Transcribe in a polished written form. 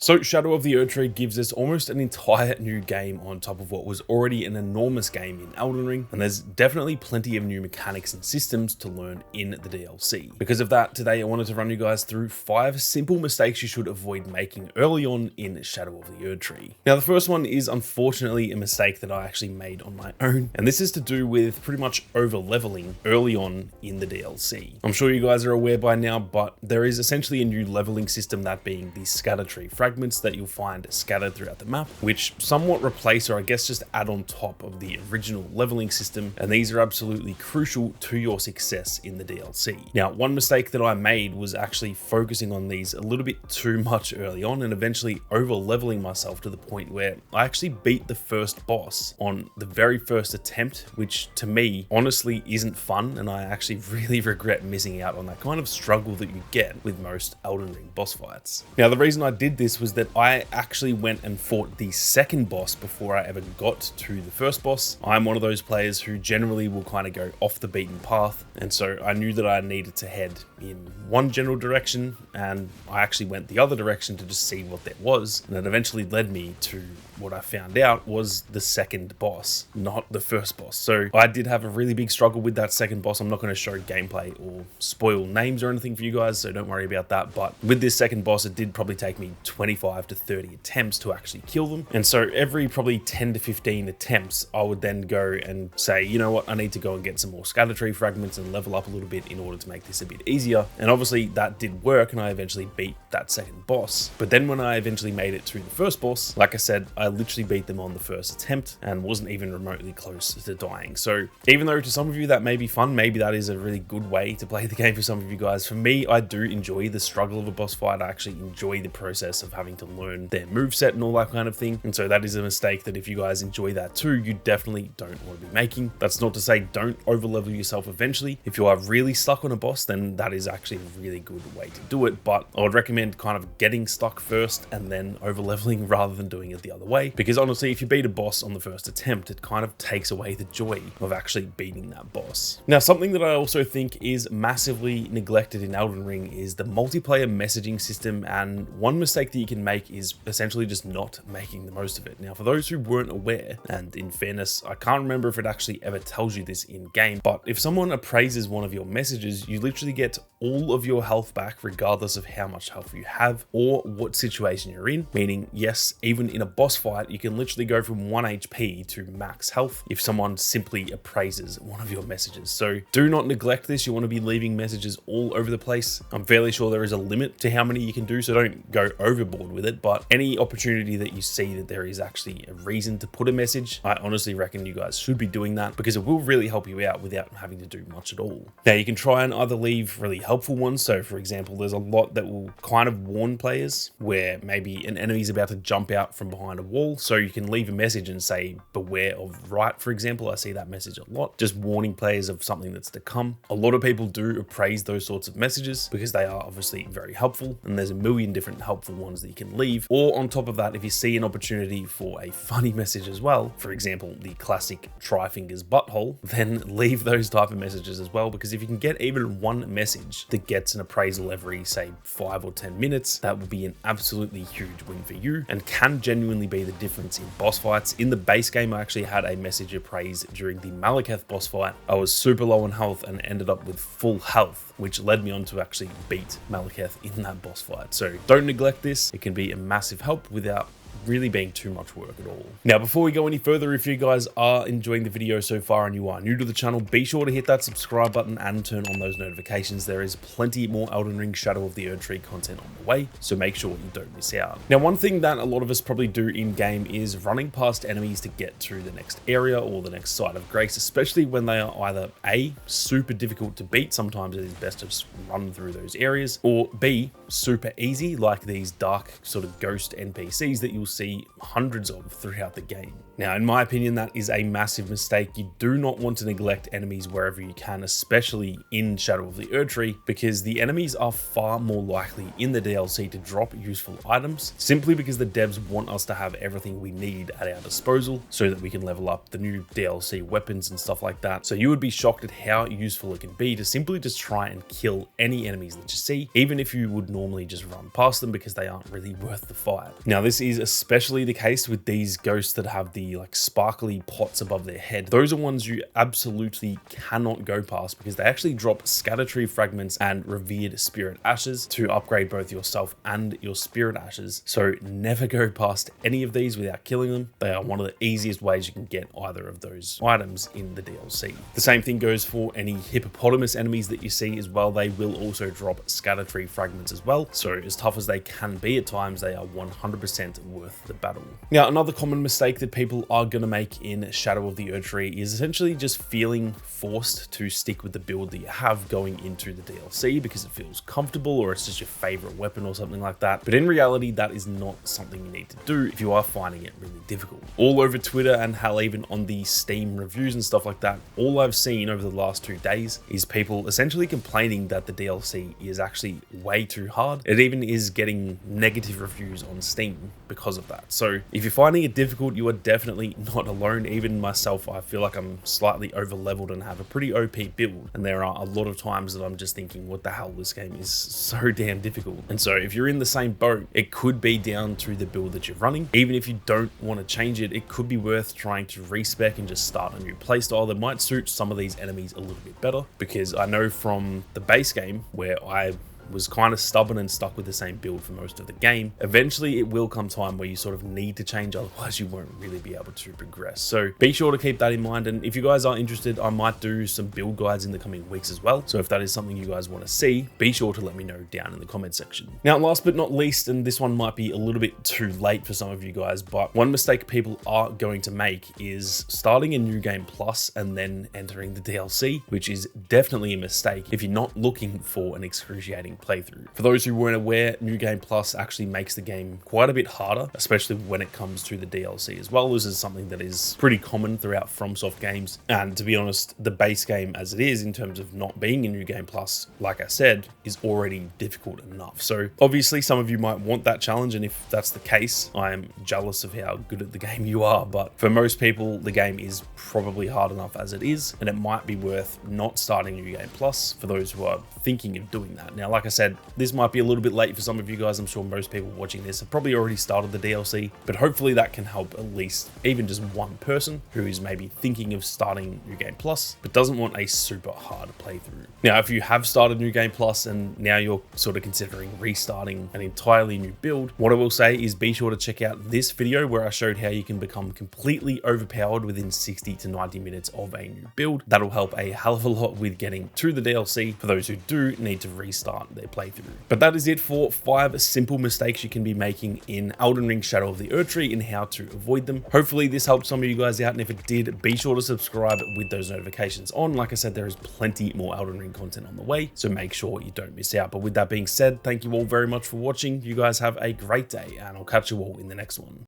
So Shadow of the Erdtree gives us almost an entire new game on top of what was already an enormous game in Elden Ring, and there's definitely plenty of new mechanics and systems to learn in the DLC. Because of that, today I wanted to run you guys through 5 simple mistakes you should avoid making early on in Shadow of the Erdtree. Now the first one is unfortunately a mistake that I actually made on my own, and this is to do with pretty much over leveling early on in the DLC. I'm sure you guys are aware by now, but there is essentially a new leveling system, that being the scatter tree fragments that you'll find scattered throughout the map, which somewhat replace, or I guess just add on top of, the original leveling system, and these are absolutely crucial to your success in the DLC. Now, one mistake that I made was actually focusing on these a little bit too much early on and eventually over leveling myself to the point where I actually beat the first boss on the very first attempt, which to me honestly isn't fun, and I actually really regret missing out on that kind of struggle that you get with most Elden Ring boss fights. Now, the reason I did this was that I actually went and fought the second boss before I ever got to the first boss. I'm one of those players who generally will kind of go off the beaten path, and so I knew that I needed to head in one general direction, and I actually went the other direction to just see what there was, and it eventually led me to what I found out was the second boss, not the first boss. So I did have a really big struggle with that second boss. I'm not going to show gameplay or spoil names or anything for you guys, so don't worry about that. But with this second boss, it did probably take me 25 to 30 attempts to actually kill them. And so every probably 10 to 15 attempts, I would then go and say, you know what, I need to go and get some more scatter tree fragments and level up a little bit in order to make this a bit easier. And obviously that did work, and I eventually beat that second boss. But then when I eventually made it to the first boss, like I said, I literally beat them on the first attempt and wasn't even remotely close to dying. So even though to some of you that may be fun, maybe that is a really good way to play the game for some of you guys. For me, I do enjoy the struggle of a boss fight. I actually enjoy the process of having to learn their moveset and all that kind of thing. And so that is a mistake that if you guys enjoy that too, you definitely don't want to be making. That's not to say don't over level yourself eventually. If you are really stuck on a boss, then that is actually a really good way to do it. But I would recommend kind of getting stuck first and then over leveling rather than doing it the other way. Because honestly, if you beat a boss on the first attempt, it kind of takes away the joy of actually beating that boss. Now, something that I also think is massively neglected in Elden Ring is the multiplayer messaging system, and one mistake that you can make is essentially just not making the most of it. Now, for those who weren't aware, and in fairness, I can't remember if it actually ever tells you this in game, but if someone appraises one of your messages, you literally get all of your health back regardless of how much health you have or what situation you're in. Meaning, yes, even in a boss fight, you can literally go from 1 HP to max health if someone simply appraises one of your messages. So do not neglect this. You want to be leaving messages all over the place. I'm fairly sure there is a limit to how many you can do, so don't go overboard with it. But any opportunity that you see that there is actually a reason to put a message, I honestly reckon you guys should be doing that, because it will really help you out without having to do much at all. Now, you can try and either leave really helpful ones. So for example, there's a lot that will kind of warn players where maybe an enemy is about to jump out from behind a wall. So you can leave a message and say, beware of right, for example. I see that message a lot, just warning players of something that's to come. A lot of people do appraise those sorts of messages because they are obviously very helpful, and there's a million different helpful ones that you can leave. Or on top of that, if you see an opportunity for a funny message as well, for example, the classic try fingers butthole, then leave those type of messages as well, because if you can get even one message that gets an appraisal every, say, 5 or 10 minutes, that would be an absolutely huge win for you and can genuinely be the difference in boss fights. In the base game, I actually had a message appraised during the Malekith boss fight. I was super low on health and ended up with full health, which led me on to actually beat Malekith in that boss fight. So don't neglect this. It can be a massive help without really being too much work at all. Now, before we go any further, if you guys are enjoying the video so far and you are new to the channel, be sure to hit that subscribe button and turn on those notifications. There is plenty more Elden Ring Shadow of the Erdtree content on the way, so make sure you don't miss out. Now, one thing that a lot of us probably do in game is running past enemies to get to the next area or the next site of grace, especially when they are either A, super difficult to beat, sometimes it is best to just run through those areas, or B, super easy, like these dark sort of ghost NPCs that you'll see hundreds of throughout the game. Now, in my opinion, that is a massive mistake. You do not want to neglect enemies wherever you can, especially in Shadow of the Erdtree, because the enemies are far more likely in the DLC to drop useful items, simply because the devs want us to have everything we need at our disposal so that we can level up the new DLC weapons and stuff like that. So you would be shocked at how useful it can be to simply just try and kill any enemies that you see, even if you would normally just run past them because they aren't really worth the fight. Now, this is especially the case with these ghosts that have the like sparkly pots above their head. Those are ones you absolutely cannot go past because they actually drop Erdtree fragments and revered spirit ashes to upgrade both yourself and your spirit ashes. So never go past any of these without killing them. They are one of the easiest ways you can get either of those items in the DLC. The same thing goes for any hippopotamus enemies that you see as well. They will also drop Erdtree fragments as well. So as tough as they can be at times, they are 100% worth the battle. Now, another common mistake that people are going to make in Shadow of the Erdtree is essentially just feeling forced to stick with the build that you have going into the DLC because it feels comfortable or it's just your favorite weapon or something like that. But in reality, that is not something you need to do if you are finding it really difficult. All over Twitter and hell, even on the Steam reviews and stuff like that, all I've seen over the last 2 days is people essentially complaining that the DLC is actually way too hard. It even is getting negative reviews on Steam because of that. So if you're finding it difficult, you are definitely not alone. Even myself, I feel like I'm slightly over leveled and have a pretty OP build. And there are a lot of times that I'm just thinking, what the hell, this game is so damn difficult. And so if you're in the same boat, it could be down to the build that you're running. Even if you don't want to change it, it could be worth trying to respec and just start a new playstyle that might suit some of these enemies a little bit better. Because I know from the base game where I was kind of stubborn and stuck with the same build for most of the game, eventually it will come time where you sort of need to change, otherwise you won't really be able to progress. So be sure to keep that in mind, and if you guys are interested, I might do some build guides in the coming weeks as well. So if that is something you guys want to see, be sure to let me know down in the comment section. Now, last but not least, and this one might be a little bit too late for some of you guys, but one mistake people are going to make is starting a New Game Plus and then entering the DLC, which is definitely a mistake if you're not looking for an excruciating playthrough. For those who weren't aware, New Game Plus actually makes the game quite a bit harder, especially when it comes to the DLC as well. This is something that is pretty common throughout FromSoft games, and to be honest, the base game as it is, in terms of not being a New Game Plus, like I said, is already difficult enough. So obviously some of you might want that challenge, and if that's the case, I am jealous of how good at the game you are, but for most people, the game is probably hard enough as it is, and it might be worth not starting New Game Plus for those who are thinking of doing that. Now, like I said, this might be a little bit late for some of you guys. I'm sure most people watching this have probably already started the DLC, but hopefully that can help at least even just one person who is maybe thinking of starting New Game Plus, but doesn't want a super hard playthrough. Now, if you have started New Game Plus and now you're sort of considering restarting an entirely new build, what I will say is be sure to check out this video where I showed how you can become completely overpowered within 60 to 90 minutes of a new build. That'll help a hell of a lot with getting to the DLC for those who do need to restart their playthrough. But that is it for 5 simple mistakes you can be making in Elden Ring Shadow of the Erdtree and how to avoid them. Hopefully this helped some of you guys out, and if it did, be sure to subscribe with those notifications on. Like I said, there is plenty more Elden Ring content on the way, so make sure you don't miss out. But with that being said, thank you all very much for watching. You guys have a great day, and I'll catch you all in the next one.